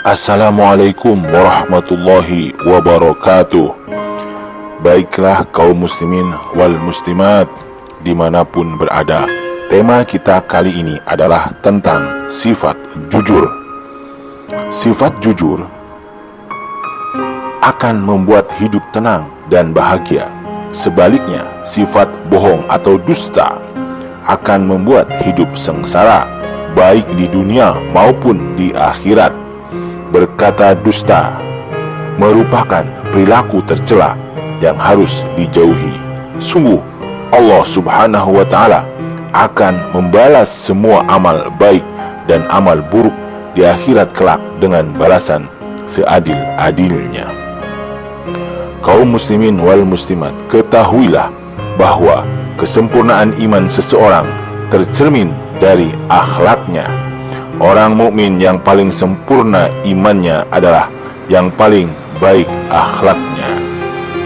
Assalamualaikum warahmatullahi wabarakatuh. Baiklah kaum muslimin wal muslimat dimanapun berada, tema kita kali ini adalah tentang sifat jujur. Sifat jujur akan membuat hidup tenang dan bahagia. Sebaliknya, sifat bohong atau dusta akan membuat hidup sengsara, baik di dunia maupun di akhirat. Berkata dusta merupakan perilaku tercela yang harus dijauhi. Sungguh Allah subhanahu wa ta'ala akan membalas semua amal baik dan amal buruk di akhirat kelak dengan balasan seadil-adilnya. Kaum muslimin wal muslimat, ketahuilah bahwa kesempurnaan iman seseorang tercermin dari akhlaknya. Orang mukmin yang paling sempurna imannya adalah yang paling baik akhlaknya.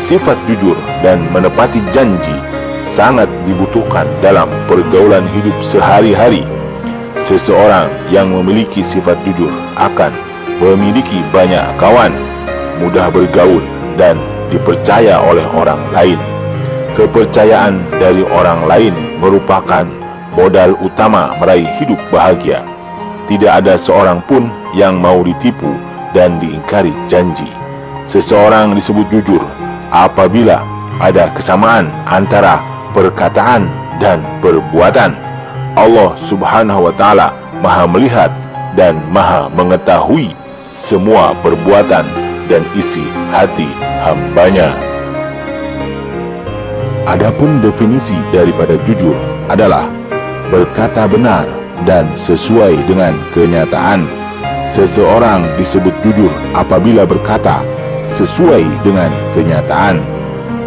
Sifat jujur dan menepati janji sangat dibutuhkan dalam pergaulan hidup sehari-hari. Seseorang yang memiliki sifat jujur akan memiliki banyak kawan, mudah bergaul, dan dipercaya oleh orang lain. Kepercayaan dari orang lain merupakan modal utama meraih hidup bahagia. Tidak ada seorang pun yang mau ditipu dan diingkari janji. Seseorang disebut jujur apabila ada kesamaan antara perkataan dan perbuatan. Allah subhanahu wa ta'ala maha melihat dan maha mengetahui semua perbuatan dan isi hati hambanya. Adapun definisi daripada jujur adalah berkata benar dan sesuai dengan kenyataan. Seseorang disebut jujur apabila berkata sesuai dengan kenyataan.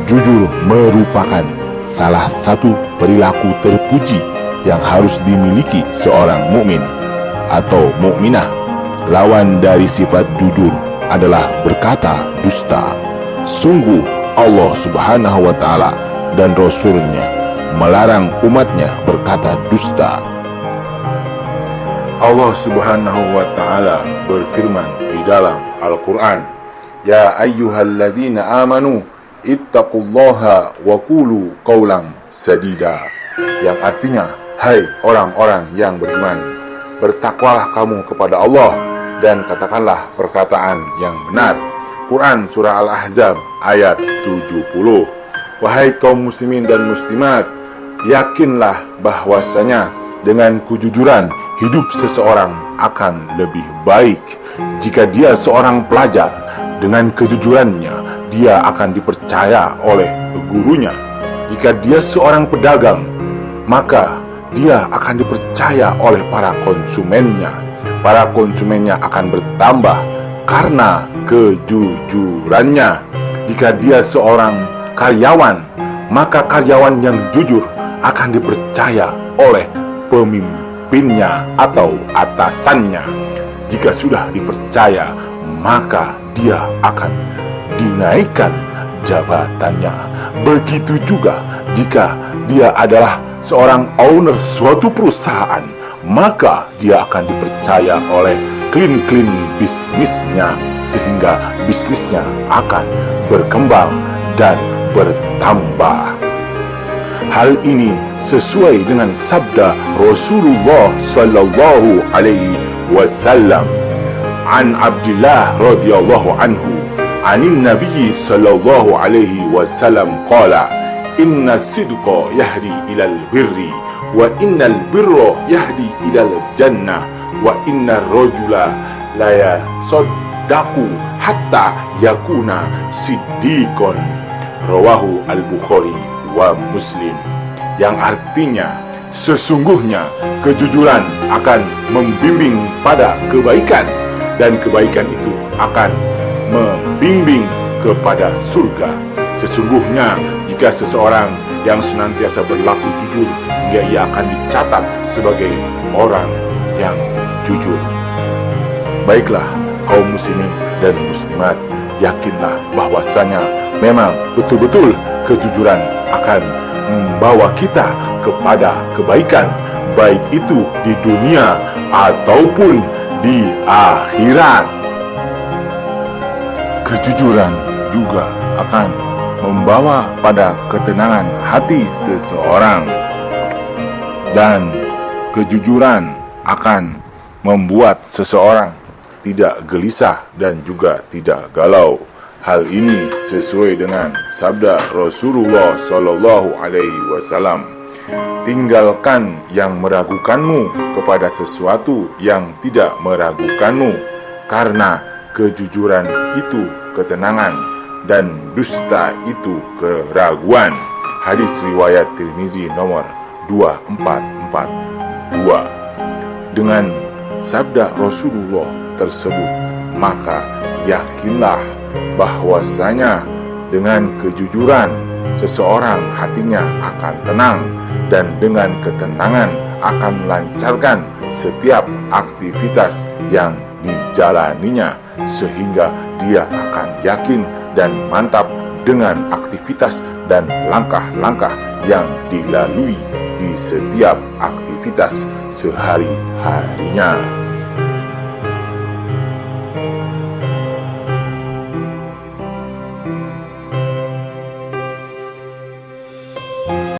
Jujur merupakan salah satu perilaku terpuji yang harus dimiliki seorang mukmin atau mukminah. Lawan dari sifat jujur adalah berkata dusta. Sungguh Allah subhanahu wa ta'ala dan Rasulnya melarang umatnya berkata dusta. Allah subhanahu wa ta'ala berfirman di dalam Al-Quran, Ya ayyuhalladzina amanu ittaqullaha wa qulu qawlan sadida, yang artinya, hai orang-orang yang beriman, bertakwalah kamu kepada Allah dan katakanlah perkataan yang benar. Quran Surah Al-Ahzab ayat 70. Wahai kaum muslimin dan muslimat, yakinlah bahwasanya dengan kejujuran hidup seseorang akan lebih baik. Jika dia seorang pelajar, dengan kejujurannya dia akan dipercaya oleh gurunya. Jika dia seorang pedagang, maka dia akan dipercaya oleh para konsumennya. Para konsumennya akan bertambah karena kejujurannya. Jika dia seorang karyawan, maka karyawan yang jujur akan dipercaya oleh pemimpinnya atau atasannya. Jika sudah dipercaya, maka dia akan dinaikkan jabatannya. Begitu juga jika dia adalah seorang owner suatu perusahaan, maka dia akan dipercaya oleh klien-klien bisnisnya, sehingga bisnisnya akan berkembang dan bertambah. Hal ini sesuai dengan sabda Rasulullah sallallahu alaihi wasallam. An Abdullah radhiyallahu anhu, anin Nabi sallallahu alaihi wasallam qala, inna sidqa yahdi ilal birri wa innal birra yahdi ilal jannah wa innar rajula la yasaddaqu hatta yakuna siddiqon. Rawahu al-Bukhari wa Muslim. Yang artinya, sesungguhnya kejujuran akan membimbing pada kebaikan, dan kebaikan itu akan membimbing kepada surga. Sesungguhnya jika seseorang yang senantiasa berlaku jujur, hingga ia akan dicatat sebagai orang yang jujur. Baiklah kaum muslimin dan muslimat, yakinlah bahwasanya memang betul-betul kejujuran akan membawa kita kepada kebaikan, baik itu di dunia ataupun di akhirat. Kejujuran juga akan membawa pada ketenangan hati seseorang, dan kejujuran akan membuat seseorang tidak gelisah dan juga tidak galau. Hal ini sesuai dengan sabda Rasulullah Shallallahu Alaihi Wasallam. Tinggalkan yang meragukanmu kepada sesuatu yang tidak meragukanmu, karena kejujuran itu ketenangan dan dusta itu keraguan. Hadis riwayat Tirmizi nomor 2442. Dengan sabda Rasulullah tersebut, maka yakinlah bahwasanya dengan kejujuran seseorang hatinya akan tenang, dan dengan ketenangan akan melancarkan setiap aktivitas yang dijalaninya, sehingga dia akan yakin dan mantap dengan aktivitas dan langkah-langkah yang dilalui di setiap aktivitas sehari-harinya.